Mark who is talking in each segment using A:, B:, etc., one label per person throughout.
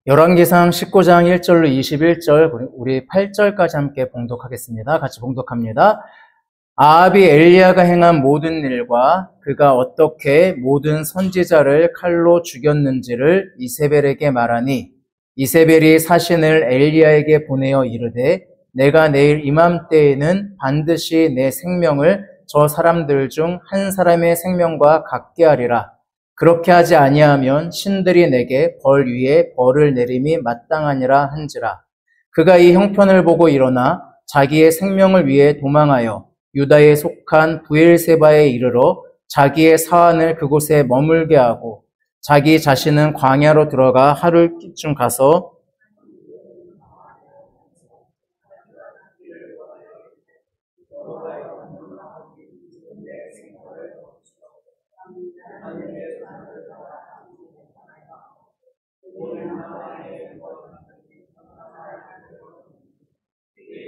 A: 열왕기상 19장 1절로 21절, 우리 8절까지 함께 봉독하겠습니다. 같이 봉독합니다. 아합이 엘리야가 행한 모든 일과 그가 어떻게 모든 선지자를 칼로 죽였는지를 이세벨에게 말하니, 이세벨이 사신을 엘리야에게 보내어 이르되, 내가 내일 이맘때에는 반드시 내 생명을 저 사람들 중 한 사람의 생명과 같게 하리라. 그렇게 하지 아니하면 신들이 내게 벌 위에 벌을 내림이 마땅하니라 한지라. 그가 이 형편을 보고 일어나 자기의 생명을 위해 도망하여 유다에 속한 브엘세바에 이르러 자기의 사환을 그곳에 머물게 하고, 자기 자신은 광야로 들어가 하루쯤 가서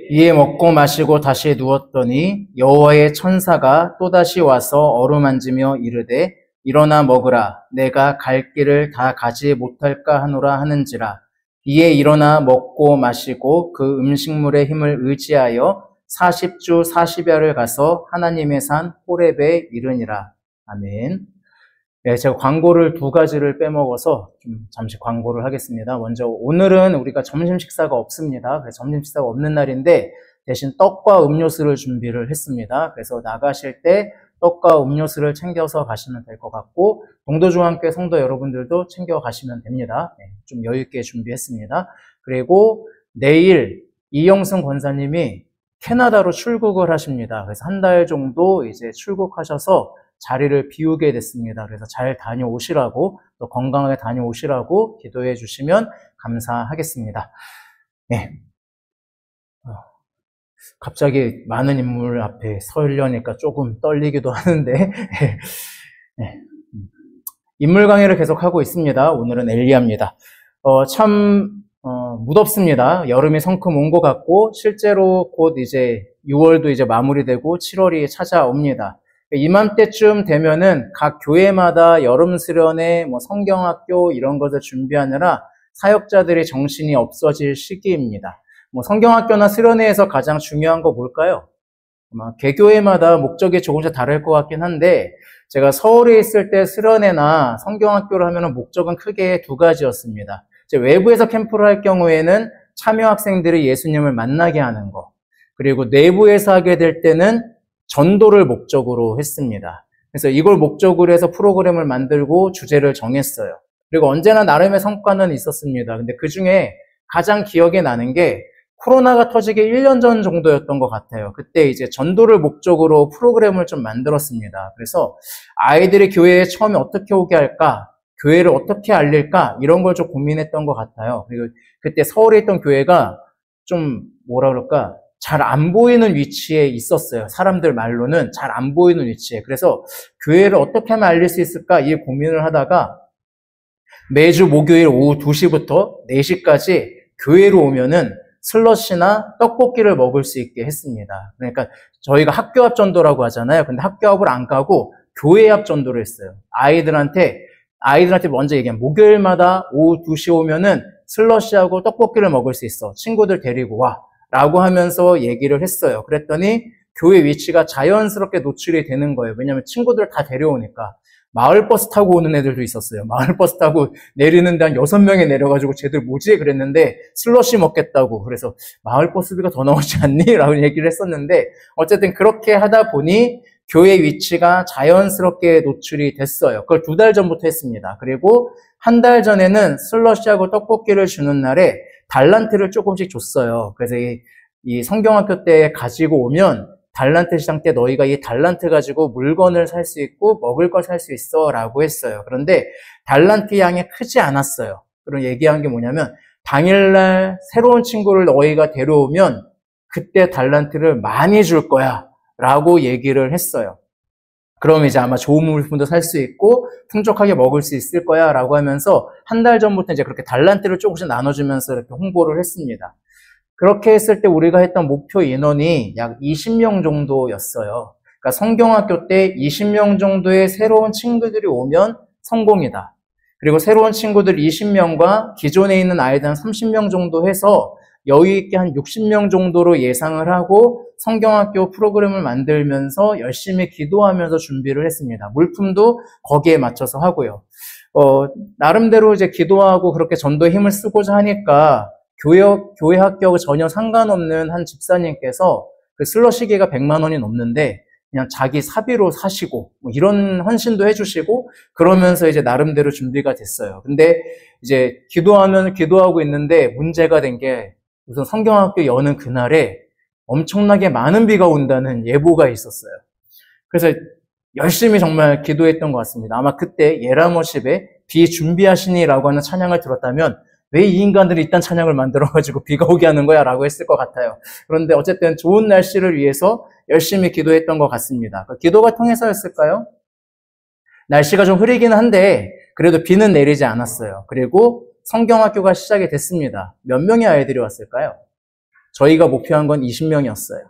A: 이에 먹고 마시고 다시 누웠더니 여호와의 천사가 또다시 와서 어루만지며 이르되, 일어나 먹으라. 내가 갈 길을 다 가지 못할까 하노라 하는지라. 이에 일어나 먹고 마시고 그 음식물의 힘을 의지하여 40주 40야를 가서 하나님의 산 호렙에 이르니라. 아멘. 네, 제가 광고를 두 가지를 빼먹어서 좀 잠시 광고를 하겠습니다. 먼저 오늘은 우리가 점심 식사가 없습니다. 그래서 점심 식사가 없는 날인데 대신 떡과 음료수를 준비를 했습니다. 그래서 나가실 때 떡과 음료수를 챙겨서 가시면 될 것 같고, 동도중앙교회 성도 여러분들도 챙겨 가시면 됩니다. 네, 좀 여유 있게 준비했습니다. 그리고 내일 이영승 권사님이 캐나다로 출국을 하십니다. 그래서 한 달 정도 이제 출국하셔서 자리를 비우게 됐습니다. 그래서 잘 다녀오시라고, 또 건강하게 다녀오시라고 기도해 주시면 감사하겠습니다. 네. 갑자기 많은 인물 앞에 서려니까 조금 떨리기도 하는데, 네. 인물 강의를 계속하고 있습니다. 오늘은 엘리야입니다. 참 무덥습니다. 여름이 성큼 온 것 같고, 실제로 곧 이제 6월도 이제 마무리되고 7월이 찾아옵니다. 이맘때쯤 되면은 각 교회마다 여름 수련회, 성경학교 이런 것을 준비하느라 사역자들이 정신이 없어질 시기입니다. 성경학교나 수련회에서 가장 중요한 거 뭘까요? 아마 개교회마다 목적이 조금씩 다를 것 같긴 한데, 제가 서울에 있을 때 수련회나 성경학교를 하면은 목적은 크게 두 가지였습니다. 이제 외부에서 캠프를 할 경우에는 참여 학생들이 예수님을 만나게 하는 거, 그리고 내부에서 하게 될 때는 전도를 목적으로 했습니다. 그래서 이걸 목적으로 해서 프로그램을 만들고 주제를 정했어요. 그리고 언제나 나름의 성과는 있었습니다. 근데 그 중에 가장 기억에 나는 게 코로나가 터지기 1년 전 정도였던 것 같아요. 그때 이제 전도를 목적으로 프로그램을 좀 만들었습니다. 그래서 아이들이 교회에 처음에 어떻게 오게 할까? 교회를 어떻게 알릴까? 이런 걸 좀 고민했던 것 같아요. 그리고 그때 서울에 있던 교회가 좀 뭐라 그럴까? 잘 안 보이는 위치에 있었어요. 사람들 말로는 잘 안 보이는 위치에. 그래서 교회를 어떻게 하면 알릴 수 있을까? 이 고민을 하다가 매주 목요일 오후 2시부터 4시까지 교회로 오면은 슬러시나 떡볶이를 먹을 수 있게 했습니다. 그러니까 저희가 학교 앞 전도라고 하잖아요. 근데 학교 앞을 안 가고 교회 앞 전도를 했어요. 아이들한테 먼저 얘기하면 목요일마다 오후 2시 오면은 슬러시하고 떡볶이를 먹을 수 있어. 친구들 데리고 와. 라고 하면서 얘기를 했어요. 그랬더니 교회 위치가 자연스럽게 노출이 되는 거예요. 왜냐하면 친구들 다 데려오니까. 마을버스 타고 오는 애들도 있었어요. 마을버스 타고 내리는데 한 6명이 내려가지고 쟤들 뭐지? 그랬는데 슬러시 먹겠다고. 그래서 마을버스비가 더 나오지 않니? 라고 얘기를 했었는데, 어쨌든 그렇게 하다 보니 교회 위치가 자연스럽게 노출이 됐어요. 그걸 2달 전부터 했습니다. 그리고 한 달 전에는 슬러시하고 떡볶이를 주는 날에 달란트를 조금씩 줬어요. 그래서 이 성경학교 때 가지고 오면 달란트 시장 때 너희가 이 달란트 가지고 물건을 살 수 있고 먹을 걸 살 수 있어 라고 했어요. 그런데 달란트 양이 크지 않았어요. 그런 얘기한 게 뭐냐면, 당일날 새로운 친구를 너희가 데려오면 그때 달란트를 많이 줄 거야 라고 얘기를 했어요. 그럼 이제 아마 좋은 물품도 살 수 있고 풍족하게 먹을 수 있을 거야 라고 하면서 한 달 전부터 이제 그렇게 달란트를 조금씩 나눠주면서 이렇게 홍보를 했습니다. 그렇게 했을 때 우리가 했던 목표 인원이 약 20명 정도였어요. 그러니까 성경학교 때 20명 정도의 새로운 친구들이 오면 성공이다. 그리고 새로운 친구들 20명과 기존에 있는 아이들 한 30명 정도 해서 여유 있게 한 60명 정도로 예상을 하고 성경학교 프로그램을 만들면서 열심히 기도하면서 준비를 했습니다. 물품도 거기에 맞춰서 하고요. 나름대로 이제 기도하고 그렇게 전도에 힘을 쓰고자 하니까 교회 합격과 전혀 상관없는 한 집사님께서 그 슬러시계가 100만 원이 넘는데 그냥 자기 사비로 사시고 뭐 이런 헌신도 해주시고 그러면서 이제 나름대로 준비가 됐어요. 근데 이제 기도하고 있는데 문제가 된 게 우선 성경학교 여는 그날에 엄청나게 많은 비가 온다는 예보가 있었어요. 그래서 열심히 정말 기도했던 것 같습니다. 아마 그때 예라머십에 비 준비하시니라고 하는 찬양을 들었다면 왜 이 인간들이 이딴 찬양을 만들어가지고 비가 오게 하는 거야? 라고 했을 것 같아요. 그런데 어쨌든 좋은 날씨를 위해서 열심히 기도했던 것 같습니다. 기도가 통해서였을까요? 날씨가 좀 흐리긴 한데 그래도 비는 내리지 않았어요. 그리고 성경학교가 시작이 됐습니다. 몇 명의 아이들이 왔을까요? 저희가 목표한 건 20명이었어요.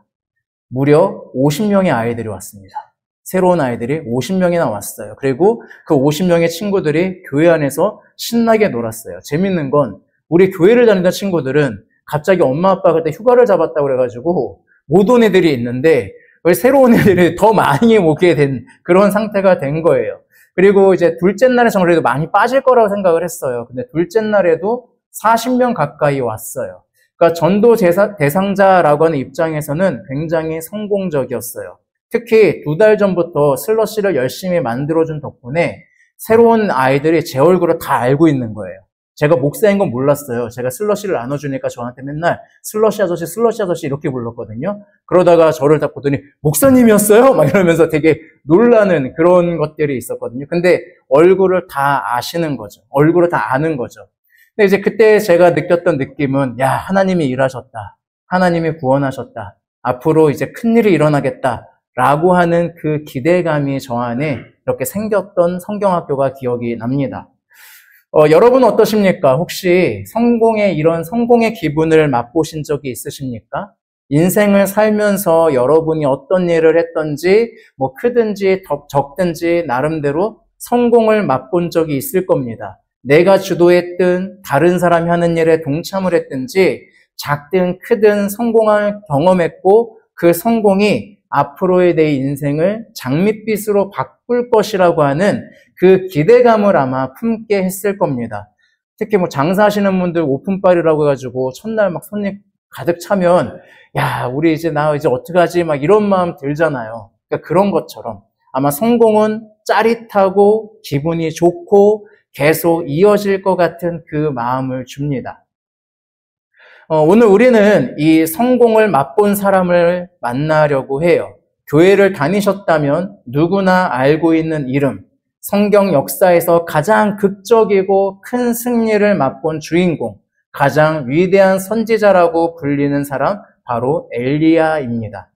A: 무려 50명의 아이들이 왔습니다. 새로운 아이들이 50명이나 왔어요. 그리고 그 50명의 친구들이 교회 안에서 신나게 놀았어요. 재밌는 건 우리 교회를 다니던 친구들은 갑자기 엄마 아빠가 그때 휴가를 잡았다고 그래가지고 못 온 애들이 있는데 새로운 애들이 더 많이 오게 된 그런 상태가 된 거예요. 그리고 이제 둘째 날에 정말 그래도 많이 빠질 거라고 생각을 했어요. 근데 둘째 날에도 40명 가까이 왔어요. 그러니까 전도 대상자라고 하는 입장에서는 굉장히 성공적이었어요. 특히 2달 전부터 슬러시를 열심히 만들어준 덕분에 새로운 아이들이 제 얼굴을 다 알고 있는 거예요. 제가 목사인 건 몰랐어요. 제가 슬러시를 나눠주니까 저한테 맨날 슬러시 아저씨 이렇게 불렀거든요. 그러다가 저를 딱 보더니 목사님이었어요? 막 이러면서 되게 놀라는 그런 것들이 있었거든요. 근데 얼굴을 다 아시는 거죠. 얼굴을 다 아는 거죠. 근데 이제 그때 제가 느꼈던 느낌은 야, 하나님이 일하셨다. 하나님이 구원하셨다. 앞으로 이제 큰일이 일어나겠다. 라고 하는 그 기대감이 저 안에 이렇게 생겼던 성경학교가 기억이 납니다. 여러분 어떠십니까? 혹시 이런 성공의 기분을 맛보신 적이 있으십니까? 인생을 살면서 여러분이 어떤 일을 했든지, 뭐 크든지 적든지 나름대로 성공을 맛본 적이 있을 겁니다. 내가 주도했든 다른 사람이 하는 일에 동참을 했든지 작든 크든 성공을 경험했고 그 성공이 앞으로의 내 인생을 장밋빛으로 바꿀 것이라고 하는 그 기대감을 아마 품게 했을 겁니다. 특히 뭐 장사하시는 분들 오픈빨이라고 해가지고 첫날 막 손님 가득 차면 야, 우리 나 이제 어떡하지? 막 이런 마음 들잖아요. 그러니까 그런 것처럼 아마 성공은 짜릿하고 기분이 좋고 계속 이어질 것 같은 그 마음을 줍니다. 오늘 우리는 이 성공을 맛본 사람을 만나려고 해요. 교회를 다니셨다면 누구나 알고 있는 이름, 성경 역사에서 가장 극적이고 큰 승리를 맛본 주인공, 가장 위대한 선지자라고 불리는 사람, 바로 엘리야입니다.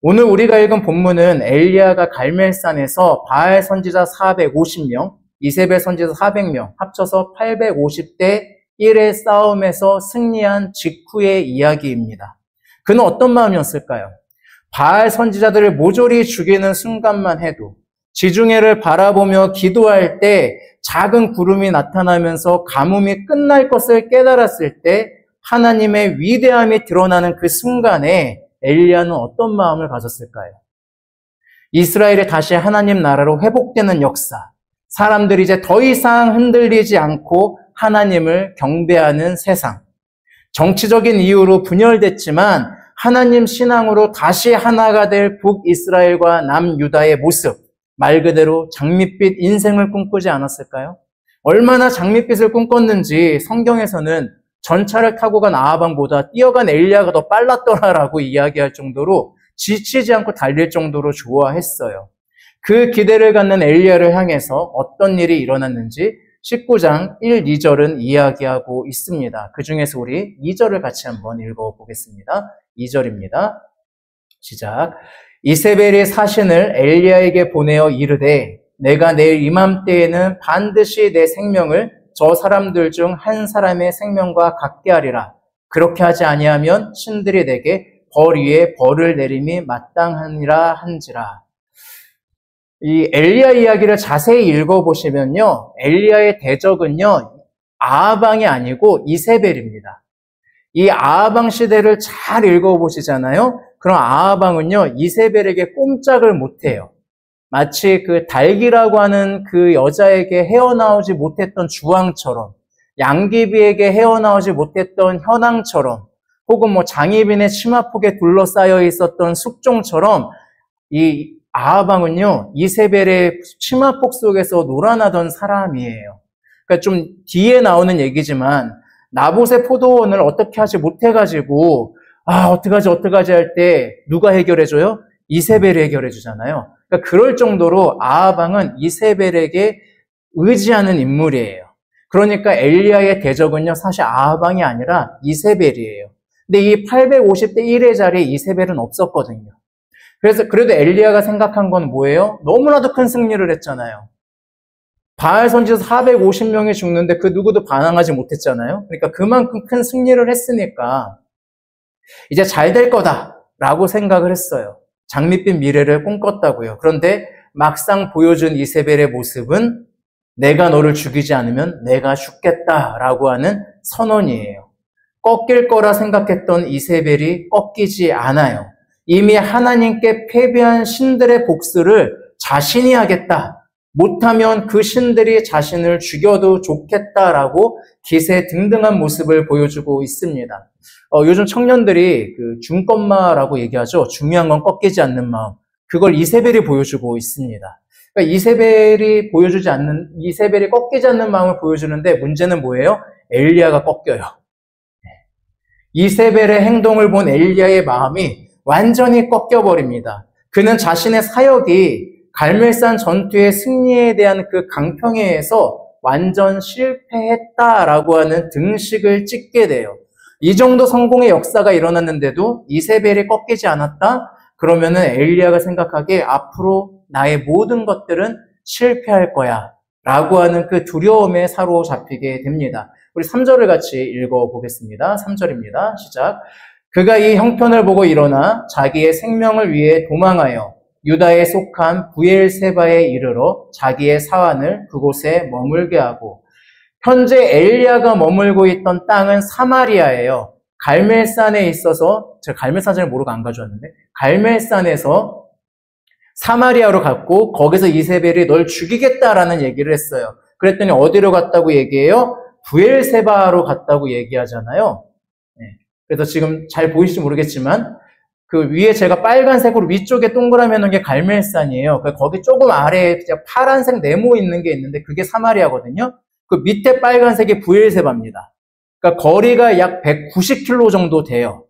A: 오늘 우리가 읽은 본문은 엘리야가 갈멜산에서 바알 선지자 450명, 이세벨 선지자 400명, 합쳐서 850대 1의 싸움에서 승리한 직후의 이야기입니다. 그는 어떤 마음이었을까요? 바알 선지자들을 모조리 죽이는 순간만 해도 지중해를 바라보며 기도할 때 작은 구름이 나타나면서 가뭄이 끝날 것을 깨달았을 때 하나님의 위대함이 드러나는 그 순간에 엘리야는 어떤 마음을 가졌을까요? 이스라엘이 다시 하나님 나라로 회복되는 역사, 사람들이 이제 더 이상 흔들리지 않고 하나님을 경배하는 세상, 정치적인 이유로 분열됐지만 하나님 신앙으로 다시 하나가 될 북이스라엘과 남유다의 모습, 말 그대로 장밋빛 인생을 꿈꾸지 않았을까요? 얼마나 장밋빛을 꿈꿨는지 성경에서는 전차를 타고 간 아하방보다 뛰어간 엘리야가 더 빨랐더라라고 이야기할 정도로 지치지 않고 달릴 정도로 좋아했어요. 그 기대를 갖는 엘리야를 향해서 어떤 일이 일어났는지 19장 1, 2절은 이야기하고 있습니다. 그 중에서 우리 2절을 같이 한번 읽어보겠습니다. 2절입니다. 시작. 이세벨이 사신을 엘리야에게 보내어 이르되 내가 내일 이맘때에는 반드시 내 생명을 저 사람들 중 한 사람의 생명과 같게 하리라. 그렇게 하지 아니하면 신들이 내게 벌 위에 벌을 내림이 마땅하니라 한지라. 이 엘리야 이야기를 자세히 읽어보시면요, 엘리야의 대적은요, 아하방이 아니고 이세벨입니다. 이 아하방 시대를 잘 읽어보시잖아요. 그럼 아하방은요, 이세벨에게 꼼짝을 못해요. 마치 그 달기라고 하는 그 여자에게 헤어나오지 못했던 주왕처럼, 양귀비에게 헤어나오지 못했던 현황처럼, 혹은 뭐 장희빈의 치마폭에 둘러싸여 있었던 숙종처럼, 이 아하방은요, 이세벨의 치마폭 속에서 놀아나던 사람이에요. 그러니까 좀 뒤에 나오는 얘기지만, 나봇의 포도원을 어떻게 하지 못해가지고, 어떡하지 할 때 누가 해결해줘요? 이세벨이 해결해주잖아요. 그러니까 그럴 정도로 아하방은 이세벨에게 의지하는 인물이에요. 그러니까 엘리야의 대적은요, 사실 아하방이 아니라 이세벨이에요. 근데 이 850대 1의 자리에 이세벨은 없었거든요. 그래서 그래도 엘리야가 생각한 건 뭐예요? 너무나도 큰 승리를 했잖아요. 바알 선지자 450명이 죽는데 그 누구도 반항하지 못했잖아요. 그러니까 그만큼 큰 승리를 했으니까 이제 잘 될 거다라고 생각을 했어요. 장밋빛 미래를 꿈꿨다고요. 그런데 막상 보여준 이세벨의 모습은 내가 너를 죽이지 않으면 내가 죽겠다라고 하는 선언이에요. 꺾일 거라 생각했던 이세벨이 꺾이지 않아요. 이미 하나님께 패배한 신들의 복수를 자신이 하겠다. 못하면 그 신들이 자신을 죽여도 좋겠다라고 기세등등한 모습을 보여주고 있습니다. 요즘 청년들이 그 중꺾마라고 얘기하죠. 중요한 건 꺾이지 않는 마음. 그걸 이세벨이 보여주고 있습니다. 그러니까 이세벨이 꺾이지 않는 마음을 보여주는데 문제는 뭐예요? 엘리야가 꺾여요. 이세벨의 행동을 본 엘리야의 마음이 완전히 꺾여버립니다. 그는 자신의 사역이 갈멜산 전투의 승리에 대한 그 강평회에서 완전 실패했다라고 하는 등식을 찍게 돼요. 이 정도 성공의 역사가 일어났는데도 이세벨이 꺾이지 않았다? 그러면은 엘리야가 생각하기에 앞으로 나의 모든 것들은 실패할 거야 라고 하는 그 두려움에 사로잡히게 됩니다. 우리 3절을 같이 읽어보겠습니다. 3절입니다. 시작. 그가 이 형편을 보고 일어나 자기의 생명을 위해 도망하여 유다에 속한 부엘세바에 이르러 자기의 사환을 그곳에 머물게 하고, 현재 엘리야가 머물고 있던 땅은 사마리아예요. 갈멜산에 있어서, 제가 갈멜산 잘 모르고 안 가져왔는데, 갈멜산에서 사마리아로 갔고 거기서 이세벨이 널 죽이겠다라는 얘기를 했어요. 그랬더니 어디로 갔다고 얘기해요? 부엘세바로 갔다고 얘기하잖아요. 그래서 지금 잘 보이실지 모르겠지만 그 위에 제가 빨간색으로 위쪽에 동그라미 해놓은 게 갈멜산이에요. 거기 조금 아래에 파란색 네모 있는 게 있는데 그게 사마리아거든요. 그 밑에 빨간색이 부엘세바입니다. 그러니까 거리가 약 190km 정도 돼요.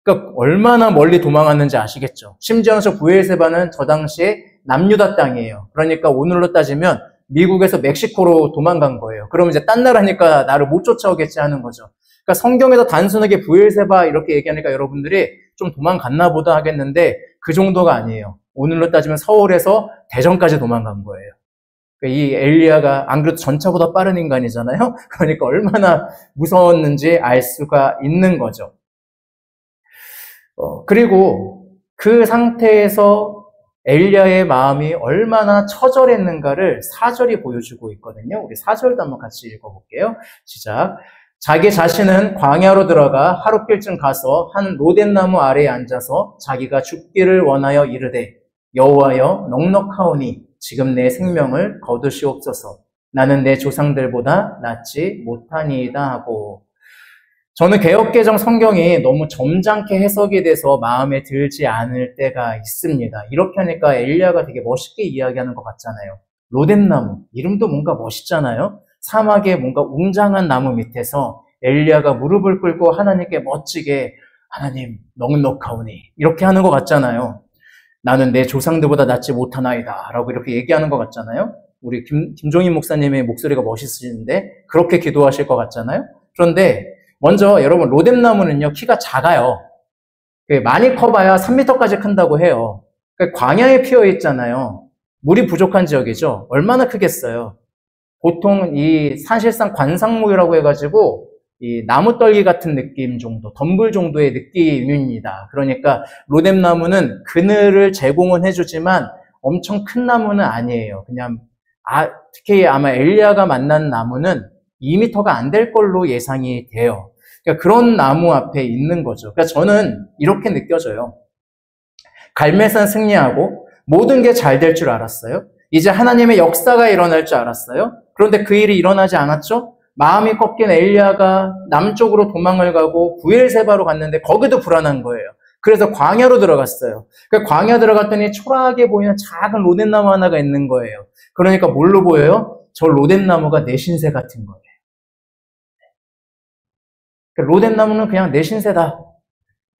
A: 그러니까 얼마나 멀리 도망갔는지 아시겠죠? 심지어 저 부엘세바는 저 당시에 남유다 땅이에요. 그러니까 오늘로 따지면 미국에서 멕시코로 도망간 거예요. 그러면 이제 딴 나라니까 나를 못 쫓아오겠지 하는 거죠. 그러니까 성경에서 단순하게 부엘세바 이렇게 얘기하니까 여러분들이 좀 도망갔나 보다 하겠는데 그 정도가 아니에요. 오늘로 따지면 서울에서 대전까지 도망간 거예요. 그러니까 이 엘리야가 안 그래도 전차보다 빠른 인간이잖아요. 그러니까 얼마나 무서웠는지 알 수가 있는 거죠. 그리고 그 상태에서 엘리야의 마음이 얼마나 처절했는가를 4절이 보여주고 있거든요. 우리 4절도 한번 같이 읽어볼게요. 시작. 자기 자신은 광야로 들어가 하룻길쯤 가서 한 로뎀나무 아래에 앉아서 자기가 죽기를 원하여 이르되, 여호와여 넉넉하오니 지금 내 생명을 거두시옵소서. 나는 내 조상들보다 낫지 못하니이다 하고. 저는 개역개정 성경이 너무 점잖게 해석이 돼서 마음에 들지 않을 때가 있습니다. 이렇게 하니까 엘리야가 되게 멋있게 이야기하는 것 같잖아요. 로뎀나무, 이름도 뭔가 멋있잖아요. 사막에 뭔가 웅장한 나무 밑에서 엘리야가 무릎을 꿇고 하나님께 멋지게 하나님 넉넉하오니 이렇게 하는 것 같잖아요. 나는 내 조상들보다 낫지 못하나이다 라고 이렇게 얘기하는 것 같잖아요. 우리 김종인 목사님의 목소리가 멋있으신데 그렇게 기도하실 것 같잖아요. 그런데 먼저 여러분 로뎀나무는요 키가 작아요. 많이 커봐야 3m까지 큰다고 해요. 광야에 피어 있잖아요. 물이 부족한 지역이죠. 얼마나 크겠어요. 보통 이 사실상 관상무이라고 해가지고 이 나무떨기 같은 느낌 정도, 덤불 정도의 느낌입니다. 그러니까 로뎀나무는 그늘을 제공은 해주지만 엄청 큰 나무는 아니에요. 그냥 특히 아마 엘리야가 만난 나무는 2m가 안 될 걸로 예상이 돼요. 그러니까 그런 나무 앞에 있는 거죠. 그러니까 저는 이렇게 느껴져요. 갈멜산 승리하고 모든 게 잘 될 줄 알았어요. 이제 하나님의 역사가 일어날 줄 알았어요. 그런데 그 일이 일어나지 않았죠? 마음이 꺾인 엘리야가 남쪽으로 도망을 가고 부엘세바로 갔는데 거기도 불안한 거예요. 그래서 광야로 들어갔어요. 그 광야 들어갔더니 초라하게 보이는 작은 로뎀나무 하나가 있는 거예요. 그러니까 뭘로 보여요? 저 로뎀나무가 내 신세 같은 거예요. 로뎀나무는 그냥 내 신세다.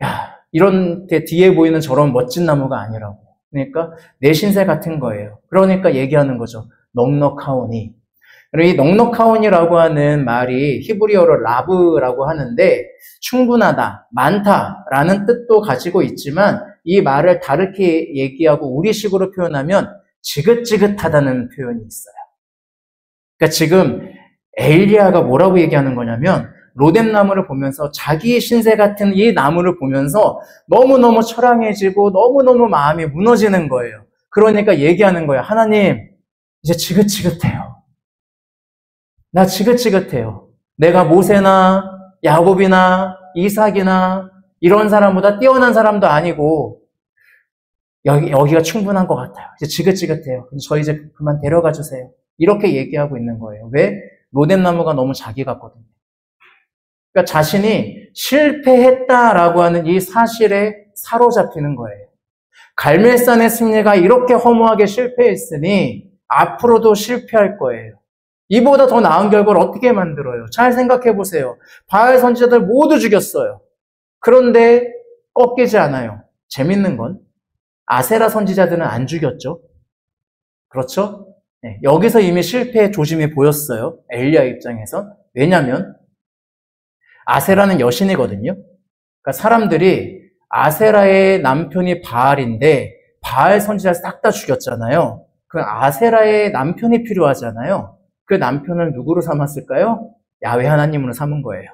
A: 야, 이런 게 뒤에 보이는 저런 멋진 나무가 아니라고. 그러니까 내 신세 같은 거예요. 그러니까 얘기하는 거죠. 넉넉하오니. 이 넉넉하오니라고 하는 말이 히브리어로 라브라고 하는데 충분하다, 많다라는 뜻도 가지고 있지만 이 말을 다르게 얘기하고 우리식으로 표현하면 지긋지긋하다는 표현이 있어요. 그러니까 지금 엘리야가 뭐라고 얘기하는 거냐면 로뎀나무를 보면서 자기의 신세 같은 이 나무를 보면서 너무너무 처량해지고 너무너무 마음이 무너지는 거예요. 그러니까 얘기하는 거예요. 하나님, 이제 지긋지긋해요. 나 지긋지긋해요. 내가 모세나 야곱이나 이삭이나 이런 사람보다 뛰어난 사람도 아니고 여기가 충분한 것 같아요. 이제 지긋지긋해요. 저 이제 그만 데려가 주세요. 이렇게 얘기하고 있는 거예요. 왜? 로뎀나무가 너무 자기 같거든요. 그러니까 자신이 실패했다라고 하는 이 사실에 사로잡히는 거예요. 갈멜산의 승리가 이렇게 허무하게 실패했으니 앞으로도 실패할 거예요. 이보다 더 나은 결과를 어떻게 만들어요? 잘 생각해 보세요. 바알 선지자들 모두 죽였어요. 그런데 꺾이지 않아요. 재밌는 건 아세라 선지자들은 안 죽였죠. 그렇죠? 네, 여기서 이미 실패의 조짐이 보였어요. 엘리야 입장에서. 왜냐하면 아세라는 여신이거든요. 그러니까 사람들이 아세라의 남편이 바알인데 바알 선지자를 싹 다 죽였잖아요. 그 아세라의 남편이 필요하잖아요. 그 남편을 누구로 삼았을까요? 야훼 하나님으로 삼은 거예요.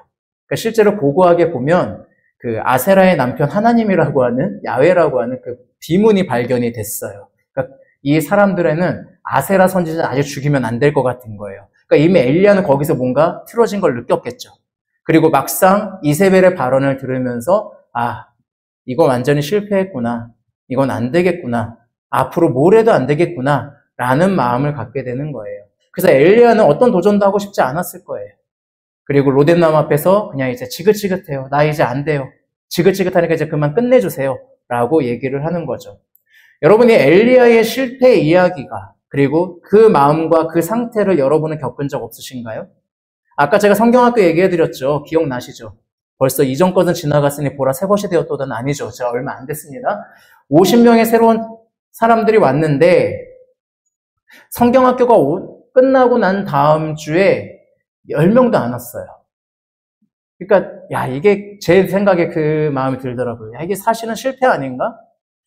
A: 그러니까 실제로 고고하게 보면 그 아세라의 남편 하나님이라고 하는 야훼라고 하는 그 비문이 발견이 됐어요. 그러니까 이 사람들에는 아세라 선지자 아직 죽이면 안 될 것 같은 거예요. 그러니까 이미 엘리야는 거기서 뭔가 틀어진 걸 느꼈겠죠. 그리고 막상 이세벨의 발언을 들으면서 이거 완전히 실패했구나. 이건 안 되겠구나. 앞으로 뭘 해도 안 되겠구나. 라는 마음을 갖게 되는 거예요. 그래서 엘리야는 어떤 도전도 하고 싶지 않았을 거예요. 그리고 로뎀나무 앞에서 그냥 이제 지긋지긋해요. 나 이제 안 돼요. 지긋지긋하니까 이제 그만 끝내주세요. 라고 얘기를 하는 거죠. 여러분이 엘리야의 실패 이야기가 그리고 그 마음과 그 상태를 여러분은 겪은 적 없으신가요? 아까 제가 성경학교 얘기해드렸죠. 기억나시죠? 벌써 이전 것은 지나갔으니 보라 새 것이 되었도다는 아니죠. 제가 얼마 안 됐습니다. 50명의 새로운 사람들이 왔는데 성경학교가 끝나고 난 다음 주에 10명도 안 왔어요. 그러니까 이게 제 생각에 그 마음이 들더라고요. 이게 사실은 실패 아닌가?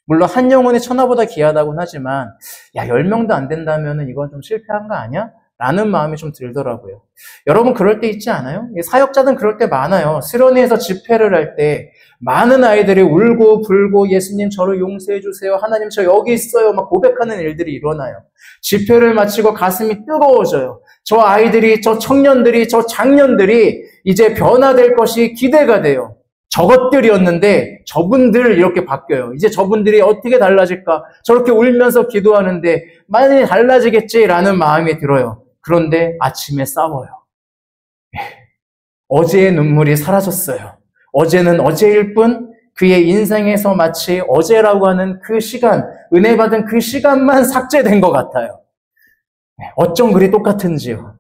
A: 물론 한 영혼이 천하보다 귀하다고는 하지만 10명도 안 된다면 이건 좀 실패한 거 아니야? 라는 마음이 좀 들더라고요. 여러분 그럴 때 있지 않아요? 사역자들은 그럴 때 많아요. 수련회에서 집회를 할 때 많은 아이들이 울고 불고 예수님 저를 용서해 주세요. 하나님 저 여기 있어요. 막 고백하는 일들이 일어나요. 집회를 마치고 가슴이 뜨거워져요. 저 아이들이, 저 청년들이, 저 장년들이 이제 변화될 것이 기대가 돼요. 저것들이었는데 저분들 이렇게 바뀌어요. 이제 저분들이 어떻게 달라질까? 저렇게 울면서 기도하는데 많이 달라지겠지라는 마음이 들어요. 그런데 아침에 싸워요. 어제의 눈물이 사라졌어요. 어제는 어제일 뿐 그의 인생에서 마치 어제라고 하는 그 시간, 은혜 받은 그 시간만 삭제된 것 같아요. 어쩜 그리 똑같은지요.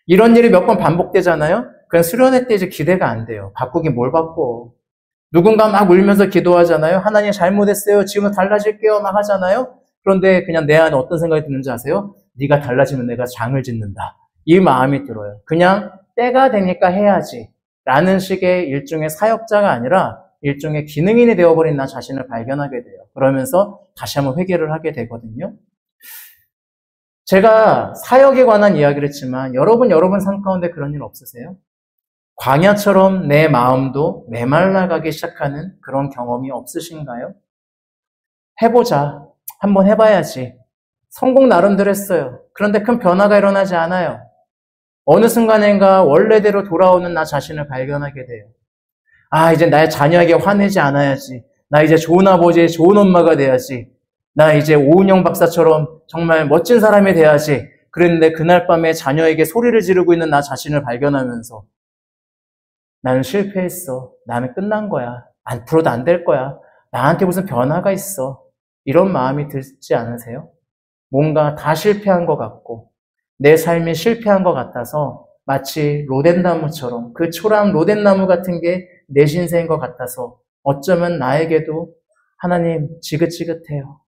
A: 이런 일이 몇 번 반복되잖아요. 그냥 수련회 때 이제 기대가 안 돼요. 바꾸긴 뭘 바꿔. 누군가 막 울면서 기도하잖아요. 하나님 잘못했어요. 지금은 달라질게요. 막 하잖아요. 그런데 그냥 내 안에 어떤 생각이 드는지 아세요? 네가 달라지면 내가 장을 짓는다. 이 마음이 들어요. 그냥 때가 되니까 해야지. 라는 식의 일종의 사역자가 아니라 일종의 기능인이 되어버린 나 자신을 발견하게 돼요. 그러면서 다시 한번 회개를 하게 되거든요. 제가 사역에 관한 이야기를 했지만 여러분 삶 가운데 그런 일 없으세요? 광야처럼 내 마음도 메말라가기 시작하는 그런 경험이 없으신가요? 해보자. 한번 해봐야지. 성공 나름대로 했어요. 그런데 큰 변화가 일어나지 않아요. 어느 순간인가 원래대로 돌아오는 나 자신을 발견하게 돼요. 아, 이제 나의 자녀에게 화내지 않아야지. 나 이제 좋은 아버지, 좋은 엄마가 돼야지. 나 이제 오은영 박사처럼 정말 멋진 사람이 돼야지. 그랬는데 그날 밤에 자녀에게 소리를 지르고 있는 나 자신을 발견하면서 나는 실패했어. 나는 끝난 거야. 앞으로도 안 될 거야. 나한테 무슨 변화가 있어. 이런 마음이 들지 않으세요? 뭔가 다 실패한 것 같고 내 삶이 실패한 것 같아서 마치 로뎀나무처럼 그 초라한 로뎀나무 같은 게 내 신세인 것 같아서 어쩌면 나에게도 하나님 지긋지긋해요.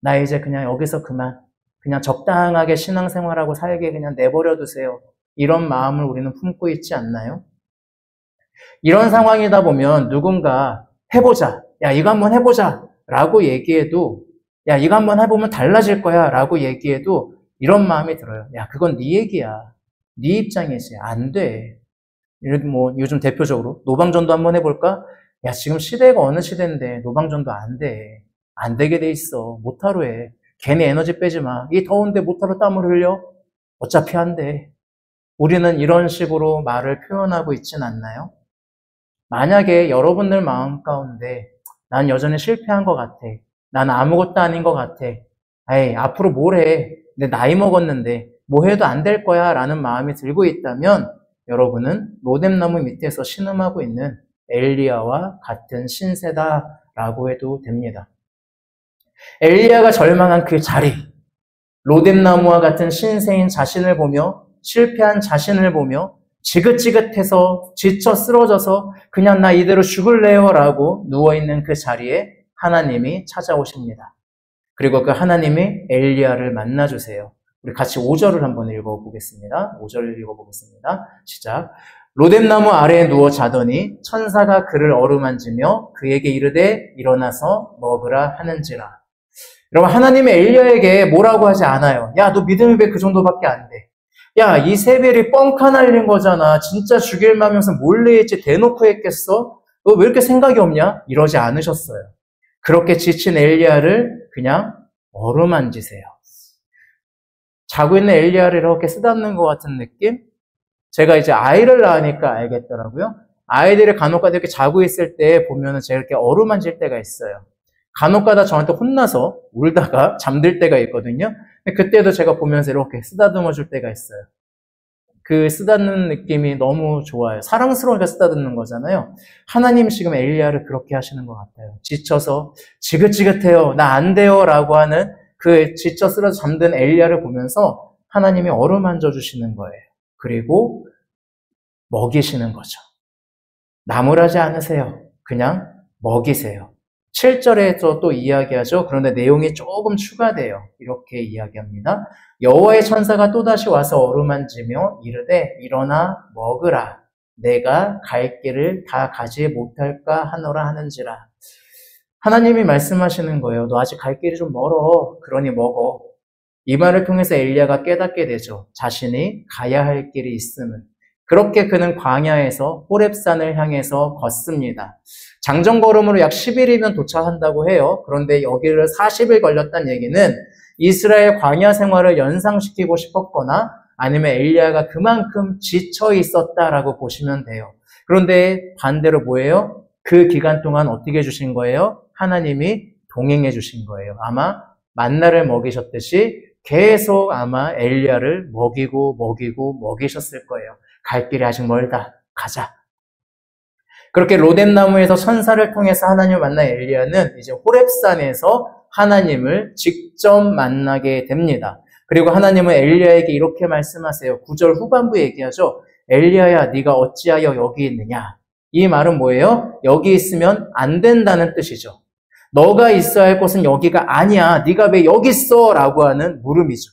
A: 나 이제 그냥 여기서 그냥 적당하게 신앙생활하고 살게 그냥 내버려 두세요. 이런 마음을 우리는 품고 있지 않나요? 이런 상황이다 보면 누군가 해보자. 야, 이거 한번 해보자. 라고 얘기해도 야, 이거 한번 해보면 달라질 거야. 라고 얘기해도 이런 마음이 들어요. 야, 그건 네 얘기야. 네 입장이지. 안 돼. 뭐 요즘 대표적으로 노방전도 한번 해볼까? 야, 지금 시대가 어느 시대인데 노방전도 안 돼. 안 되게 돼 있어. 못하러 해. 괜히 에너지 빼지 마. 이 더운데 못하러 땀을 흘려? 어차피 안 돼. 우리는 이런 식으로 말을 표현하고 있진 않나요? 만약에 여러분들 마음 가운데 난 여전히 실패한 것 같아. 난 아무것도 아닌 것 같아. 에이, 앞으로 뭘 해. 내 나이 먹었는데 뭐 해도 안 될 거야 라는 마음이 들고 있다면 여러분은 로뎀나무 밑에서 신음하고 있는 엘리야와 같은 신세다라고 해도 됩니다. 엘리야가 절망한 그 자리, 로뎀나무와 같은 신세인 자신을 보며 실패한 자신을 보며 지긋지긋해서 지쳐 쓰러져서 그냥 나 이대로 죽을래요 라고 누워있는 그 자리에 하나님이 찾아오십니다. 그리고 그 하나님이 엘리야를 만나주세요. 우리 같이 5절을 한번 읽어보겠습니다. 5절을 읽어보겠습니다. 시작. 로뎀나무 아래에 누워 자더니 천사가 그를 어루만지며 그에게 이르되 일어나서 먹으라 하는지라. 여러분, 하나님의 엘리야에게 뭐라고 하지 않아요. 야, 너 믿음이 왜 그 정도밖에 안 돼? 야, 이세벨이 뻥카 날린 거잖아. 진짜 죽일 맘이면서 몰래 했지 대놓고 했겠어? 너 왜 이렇게 생각이 없냐? 이러지 않으셨어요. 그렇게 지친 엘리야를 그냥 어루만지세요. 자고 있는 엘리야를 이렇게 쓰다듬는 것 같은 느낌? 제가 이제 아이를 낳으니까 알겠더라고요. 아이들이 간혹가다 이렇게 자고 있을 때 보면은 제가 이렇게 어루만질 때가 있어요. 간혹가다 저한테 혼나서 울다가 잠들 때가 있거든요. 그때도 제가 보면서 이렇게 쓰다듬어 줄 때가 있어요. 그 쓰다듬는 느낌이 너무 좋아요. 사랑스러우니까 쓰다듬는 거잖아요. 하나님 지금 엘리야를 그렇게 하시는 것 같아요. 지쳐서 지긋지긋해요. 나 안 돼요. 라고 하는 그 지쳐 쓰러져 잠든 엘리야를 보면서 하나님이 어루만져 주시는 거예요. 그리고 먹이시는 거죠. 나무라지 않으세요. 그냥 먹이세요. 7절에서 또 이야기하죠. 그런데 내용이 조금 추가돼요. 이렇게 이야기합니다. 여호와의 천사가 또다시 와서 어루만지며 이르되 일어나 먹으라. 내가 갈 길을 다 가지 못할까 하노라 하는지라. 하나님이 말씀하시는 거예요. 너 아직 갈 길이 좀 멀어. 그러니 먹어. 이 말을 통해서 엘리야가 깨닫게 되죠. 자신이 가야 할 길이 있음을. 그렇게 그는 광야에서 호렙산을 향해서 걷습니다. 장정걸음으로 약 10일이면 도착한다고 해요. 그런데 여기를 40일 걸렸다는 얘기는 이스라엘 광야 생활을 연상시키고 싶었거나 아니면 엘리야가 그만큼 지쳐 있었다라고 보시면 돼요. 그런데 반대로 뭐예요? 그 기간 동안 어떻게 해주신 거예요? 하나님이 동행해 주신 거예요. 아마 만나를 먹이셨듯이 계속 아마 엘리야를 먹이셨을 거예요. 갈 길이 아직 멀다. 가자. 그렇게 로뎀나무에서 천사를 통해서 하나님을 만난 엘리야는 이제 호렙산에서 하나님을 직접 만나게 됩니다. 그리고 하나님은 엘리야에게 이렇게 말씀하세요. 9절 후반부 얘기하죠. 엘리야야, 네가 어찌하여 여기 있느냐? 이 말은 뭐예요? 여기 있으면 안 된다는 뜻이죠. 너가 있어야 할 곳은 여기가 아니야. 네가 왜 여기 있어? 라고 하는 물음이죠.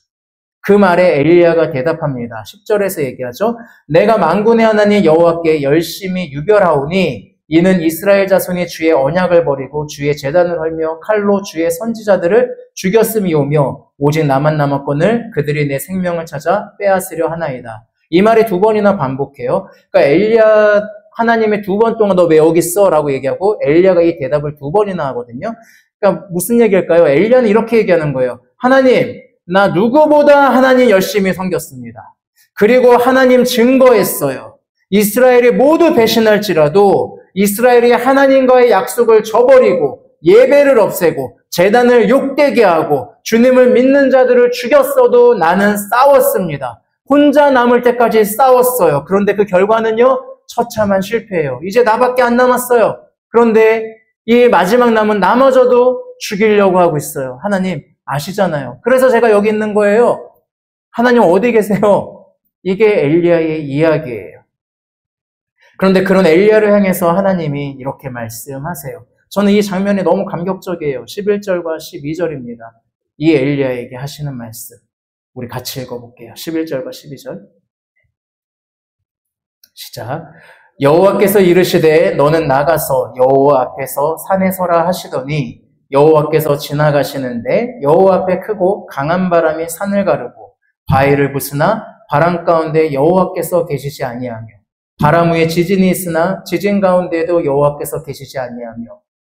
A: 그 말에 엘리야가 대답합니다. 10절에서 얘기하죠. 내가 만군의 하나님 여호와께 열심히 유별하오니 이는 이스라엘 자손이 주의 언약을 버리고 주의 제단을 헐며 칼로 주의 선지자들을 죽였음이오며 오직 나만 남았거늘 그들이 내 생명을 찾아 빼앗으려 하나이다. 이 말이 2번이나 반복해요. 그러니까 엘리야 하나님이 2번 동안 너 왜 여기 있어? 라고 얘기하고 엘리야가 이 대답을 2번이나 하거든요. 그러니까 무슨 얘기일까요? 엘리야는 이렇게 얘기하는 거예요. 하나님, 나 누구보다 하나님 열심히 섬겼습니다. 그리고 하나님 증거했어요. 이스라엘이 모두 배신할지라도 이스라엘이 하나님과의 약속을 저버리고 예배를 없애고 제단을 욕되게 하고 주님을 믿는 자들을 죽였어도 나는 싸웠습니다. 혼자 남을 때까지 싸웠어요. 그런데 그 결과는요, 처참한 실패예요. 이제 나밖에 안 남았어요. 그런데 이 마지막 남은 나마저도 죽이려고 하고 있어요. 하나님 아시잖아요. 그래서 제가 여기 있는 거예요. 하나님 어디 계세요? 이게 엘리야의 이야기예요. 그런데 그런 엘리야를 향해서 하나님이 이렇게 말씀하세요. 저는 이 장면이 너무 감격적이에요. 11절과 12절입니다. 이 엘리야에게 하시는 말씀. 우리 같이 읽어볼게요. 11절과 12절. 시작. 여호와께서 이르시되 너는 나가서 여호와 앞에서 산에 서라 하시더니 여호와께서 지나가시는데 여호와 앞에 크고 강한 바람이 산을 가르고 바위를 부수나 바람 가운데 여호와께서 계시지 아니하며 바람 후에 지진이 있으나 지진 가운데에도 여호와께서 계시지 아니하며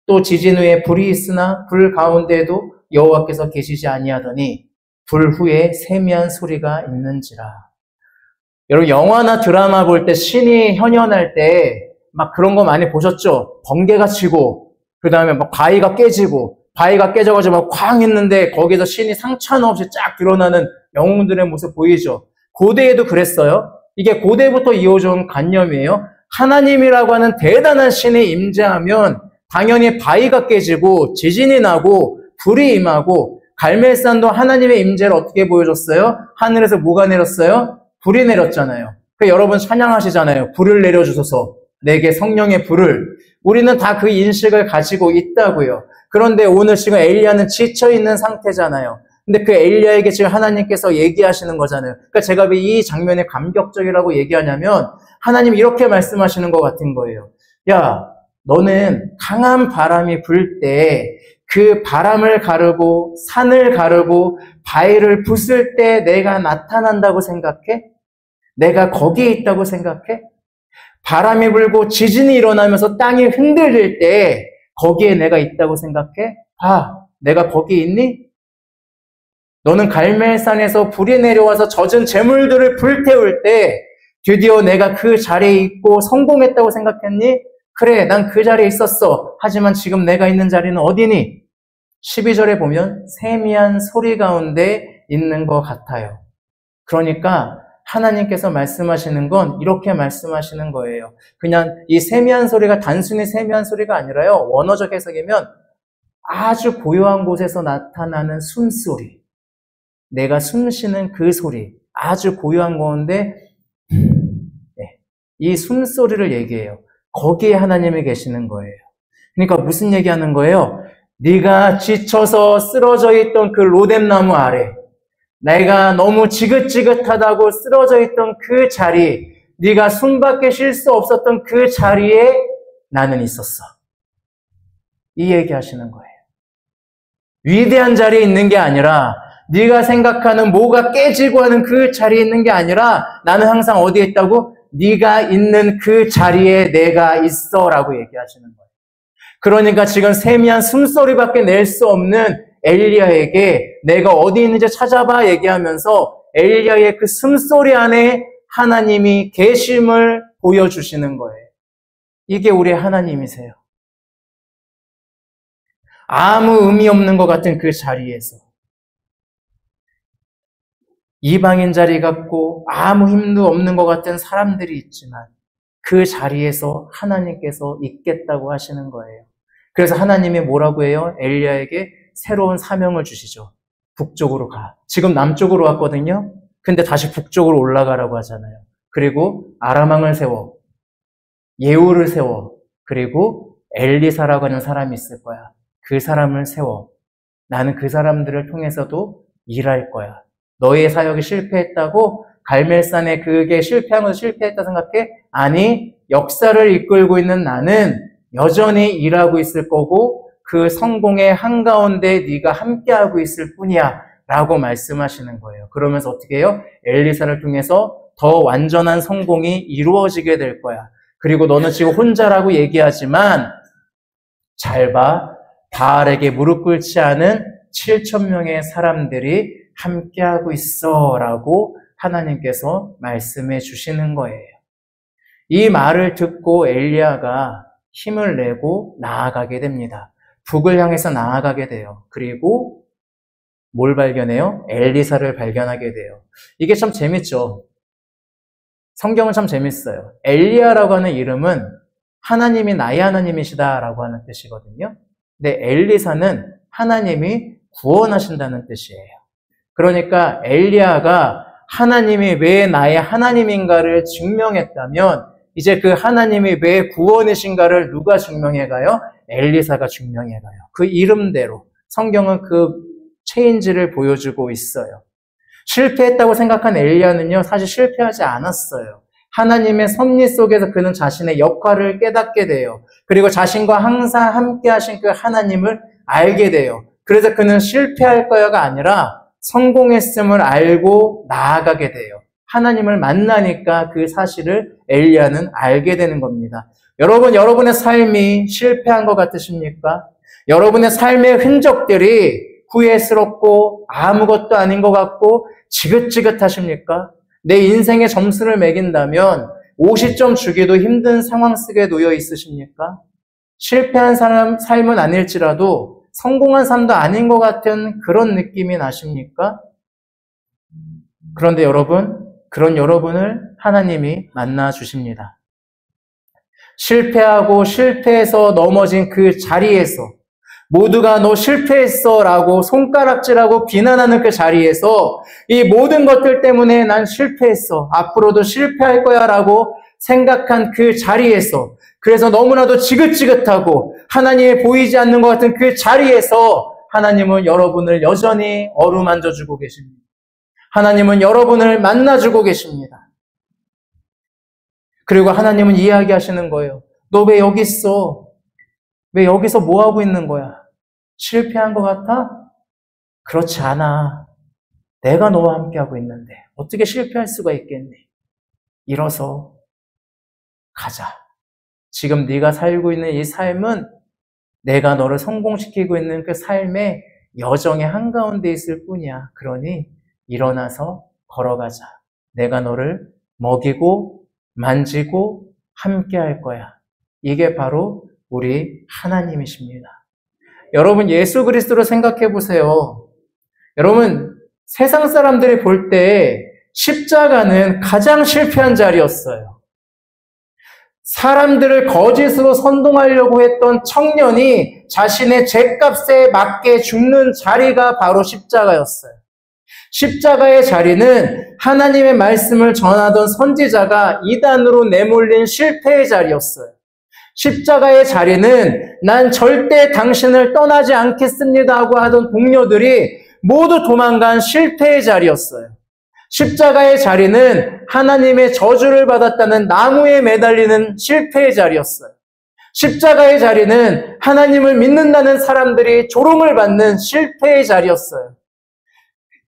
A: 또 지진 후에 불이 있으나 불 가운데에도 여호와께서 계시지 아니하더니 불 후에 세미한 소리가 있는지라. 여러분 영화나 드라마 볼 때 신이 현현할 때 막 그런 거 많이 보셨죠? 번개가 치고 그 다음에 막 바위가 깨지고 바위가 깨져가지고 막 쾅 했는데 거기서 신이 상처 하나 없이 쫙 드러나는 영웅들의 모습 보이죠? 고대에도 그랬어요. 이게 고대부터 이어져온 관념이에요. 하나님이라고 하는 대단한 신이 임재하면 당연히 바위가 깨지고 지진이 나고 불이 임하고 갈멜산도 하나님의 임재를 어떻게 보여줬어요? 하늘에서 뭐가 내렸어요? 불이 내렸잖아요. 여러분 찬양하시잖아요. 불을 내려주소서. 내게 성령의 불을. 우리는 다 그 인식을 가지고 있다고요. 그런데 오늘 지금 엘리야는 지쳐있는 상태잖아요. 근데 그 엘리야에게 지금 하나님께서 얘기하시는 거잖아요. 그러니까 제가 왜 이 장면이 감격적이라고 얘기하냐면 하나님이 이렇게 말씀하시는 것 같은 거예요. 야, 너는 강한 바람이 불 때 그 바람을 가르고 산을 가르고 바위를 부술 때 내가 나타난다고 생각해? 내가 거기에 있다고 생각해? 바람이 불고 지진이 일어나면서 땅이 흔들릴 때 거기에 내가 있다고 생각해? 내가 거기 있니? 너는 갈멜산에서 불이 내려와서 젖은 재물들을 불태울 때 드디어 내가 그 자리에 있고 성공했다고 생각했니? 그래, 난 그 자리에 있었어. 하지만 지금 내가 있는 자리는 어디니? 12절에 보면 세미한 소리 가운데 있는 것 같아요. 그러니까 하나님께서 말씀하시는 건 이렇게 말씀하시는 거예요. 그냥 이 세미한 소리가 단순히 세미한 소리가 아니라요. 원어적 해석이면 아주 고요한 곳에서 나타나는 숨소리. 내가 숨 쉬는 그 소리. 아주 고요한 건데 이 숨소리를 얘기해요. 거기에 하나님이 계시는 거예요. 그러니까 무슨 얘기하는 거예요? 네가 지쳐서 쓰러져 있던 그 로뎀나무 아래, 내가 너무 지긋지긋하다고 쓰러져 있던 그 자리, 네가 숨밖에 쉴 수 없었던 그 자리에 나는 있었어. 이 얘기하시는 거예요. 위대한 자리에 있는 게 아니라 네가 생각하는 뭐가 깨지고 하는 그 자리에 있는 게 아니라 나는 항상 어디에 있다고? 네가 있는 그 자리에 내가 있어라고 얘기하시는 거예요. 그러니까 지금 세미한 숨소리밖에 낼 수 없는 엘리야에게 내가 어디 있는지 찾아봐 얘기하면서 엘리야의 그 숨소리 안에 하나님이 계심을 보여주시는 거예요. 이게 우리 하나님이세요. 아무 의미 없는 것 같은 그 자리에서 이방인 자리 같고 아무 힘도 없는 것 같은 사람들이 있지만 그 자리에서 하나님께서 있겠다고 하시는 거예요. 그래서 하나님이 뭐라고 해요? 엘리야에게 새로운 사명을 주시죠. 북쪽으로 가. 지금 남쪽으로 왔거든요. 근데 다시 북쪽으로 올라가라고 하잖아요. 그리고 아람왕을 세워, 예후를 세워, 그리고 엘리사라고 하는 사람이 있을 거야. 그 사람을 세워. 나는 그 사람들을 통해서도 일할 거야. 너의 사역이 실패했다고? 갈멜산에 그게 실패한 것도 실패했다 생각해? 아니, 역사를 이끌고 있는 나는 여전히 일하고 있을 거고 그 성공의 한가운데 네가 함께하고 있을 뿐이야 라고 말씀하시는 거예요. 그러면서 어떻게 해요? 엘리사를 통해서 더 완전한 성공이 이루어지게 될 거야. 그리고 너는 지금 혼자라고 얘기하지만 잘 봐. 바알에게 무릎 꿇지 않은 7,000명의 사람들이 함께하고 있어 라고 하나님께서 말씀해 주시는 거예요. 이 말을 듣고 엘리야가 힘을 내고 나아가게 됩니다. 북을 향해서 나아가게 돼요. 그리고 뭘 발견해요? 엘리사를 발견하게 돼요. 이게 참 재밌죠. 성경은 참 재밌어요. 엘리야라고 하는 이름은 하나님이 나의 하나님이시다라고 하는 뜻이거든요. 근데 엘리사는 하나님이 구원하신다는 뜻이에요. 그러니까 엘리야가 하나님이 왜 나의 하나님인가를 증명했다면 이제 그 하나님이 왜 구원이신가를 누가 증명해가요? 엘리사가 증명해가요. 그 이름대로 성경은 그 체인지를 보여주고 있어요. 실패했다고 생각한 엘리야는요, 사실 실패하지 않았어요. 하나님의 섭리 속에서 그는 자신의 역할을 깨닫게 돼요. 그리고 자신과 항상 함께 하신 그 하나님을 알게 돼요. 그래서 그는 실패할 거야가 아니라 성공했음을 알고 나아가게 돼요. 하나님을 만나니까 그 사실을 엘리야는 알게 되는 겁니다. 여러분, 여러분의 삶이 실패한 것 같으십니까? 여러분의 삶의 흔적들이 후회스럽고 아무것도 아닌 것 같고 지긋지긋하십니까? 내 인생의 점수를 매긴다면 50점 주기도 힘든 상황 속에 놓여 있으십니까? 실패한 사람 삶은 아닐지라도 성공한 삶도 아닌 것 같은 그런 느낌이 나십니까? 그런데 여러분, 그런 여러분을 하나님이 만나 주십니다. 실패하고 실패해서 넘어진 그 자리에서 모두가 너 실패했어 라고 손가락질하고 비난하는 그 자리에서 이 모든 것들 때문에 난 실패했어, 앞으로도 실패할 거야 라고 생각한 그 자리에서, 그래서 너무나도 지긋지긋하고 하나님이 보이지 않는 것 같은 그 자리에서 하나님은 여러분을 여전히 어루만져주고 계십니다. 하나님은 여러분을 만나주고 계십니다. 그리고 하나님은 이야기하시는 거예요. 너 왜 여기 있어? 왜 여기서 뭐 하고 있는 거야? 실패한 것 같아? 그렇지 않아. 내가 너와 함께하고 있는데 어떻게 실패할 수가 있겠니? 일어서 가자. 지금 네가 살고 있는 이 삶은 내가 너를 성공시키고 있는 그 삶의 여정의 한가운데 있을 뿐이야. 그러니 일어나서 걸어가자. 내가 너를 먹이고 만지고 함께할 거야. 이게 바로 우리 하나님이십니다. 여러분, 예수 그리스도를 생각해 보세요. 여러분, 세상 사람들이 볼 때 십자가는 가장 실패한 자리였어요. 사람들을 거짓으로 선동하려고 했던 청년이 자신의 죗값에 맞게 죽는 자리가 바로 십자가였어요. 십자가의 자리는 하나님의 말씀을 전하던 선지자가 이단으로 내몰린 실패의 자리였어요. 십자가의 자리는 난 절대 당신을 떠나지 않겠습니다 하고 하던 동료들이 모두 도망간 실패의 자리였어요. 십자가의 자리는 하나님의 저주를 받았다는 나무에 매달리는 실패의 자리였어요. 십자가의 자리는 하나님을 믿는다는 사람들이 조롱을 받는 실패의 자리였어요.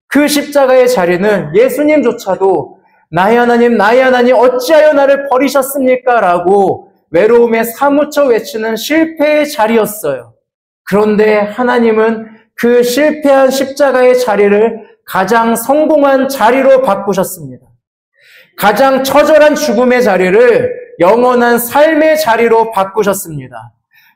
A: 그 십자가의 자리는 예수님조차도 나의 하나님 어찌하여 나를 버리셨습니까? 라고 외로움에 사무쳐 외치는 실패의 자리였어요. 그런데 하나님은 그 실패한 십자가의 자리를 가장 성공한 자리로 바꾸셨습니다. 가장 처절한 죽음의 자리를 영원한 삶의 자리로 바꾸셨습니다.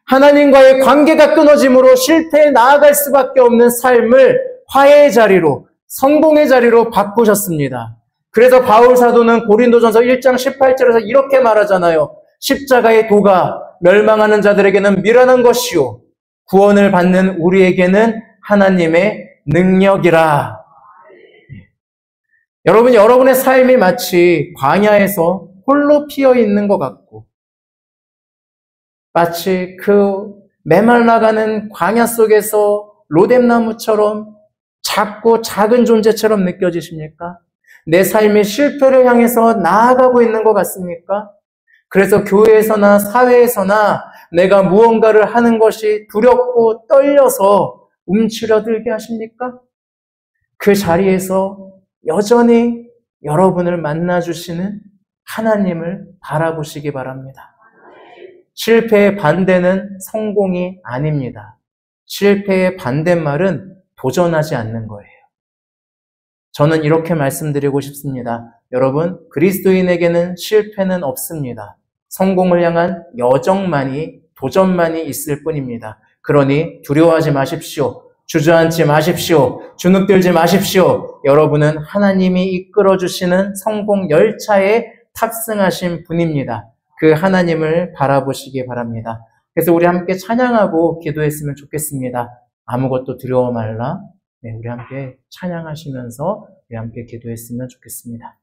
A: 하나님과의 관계가 끊어짐으로 실패에 나아갈 수밖에 없는 삶을 화해의 자리로, 성공의 자리로 바꾸셨습니다. 그래서 바울 사도는 고린도전서 1장 18절에서 이렇게 말하잖아요. 십자가의 도가 멸망하는 자들에게는 미련한 것이요 구원을 받는 우리에게는 하나님의 능력이라. 여러분, 여러분의 삶이 마치 광야에서 홀로 피어 있는 것 같고, 마치 그 메말라가는 광야 속에서 로뎀나무처럼 작고 작은 존재처럼 느껴지십니까? 내 삶이 실패를 향해서 나아가고 있는 것 같습니까? 그래서 교회에서나 사회에서나 내가 무언가를 하는 것이 두렵고 떨려서 움츠러들게 하십니까? 그 자리에서 여전히 여러분을 만나주시는 하나님을 바라보시기 바랍니다. 실패의 반대는 성공이 아닙니다. 실패의 반대말은 도전하지 않는 거예요. 저는 이렇게 말씀드리고 싶습니다. 여러분, 그리스도인에게는 실패는 없습니다. 성공을 향한 여정만이, 도전만이 있을 뿐입니다. 그러니 두려워하지 마십시오. 주저앉지 마십시오. 주눅들지 마십시오. 여러분은 하나님이 이끌어주시는 성공 열차에 탑승하신 분입니다. 그 하나님을 바라보시기 바랍니다. 그래서 우리 함께 찬양하고 기도했으면 좋겠습니다. 아무것도 두려워 말라. 네, 우리 함께 찬양하시면서 우리 함께 기도했으면 좋겠습니다.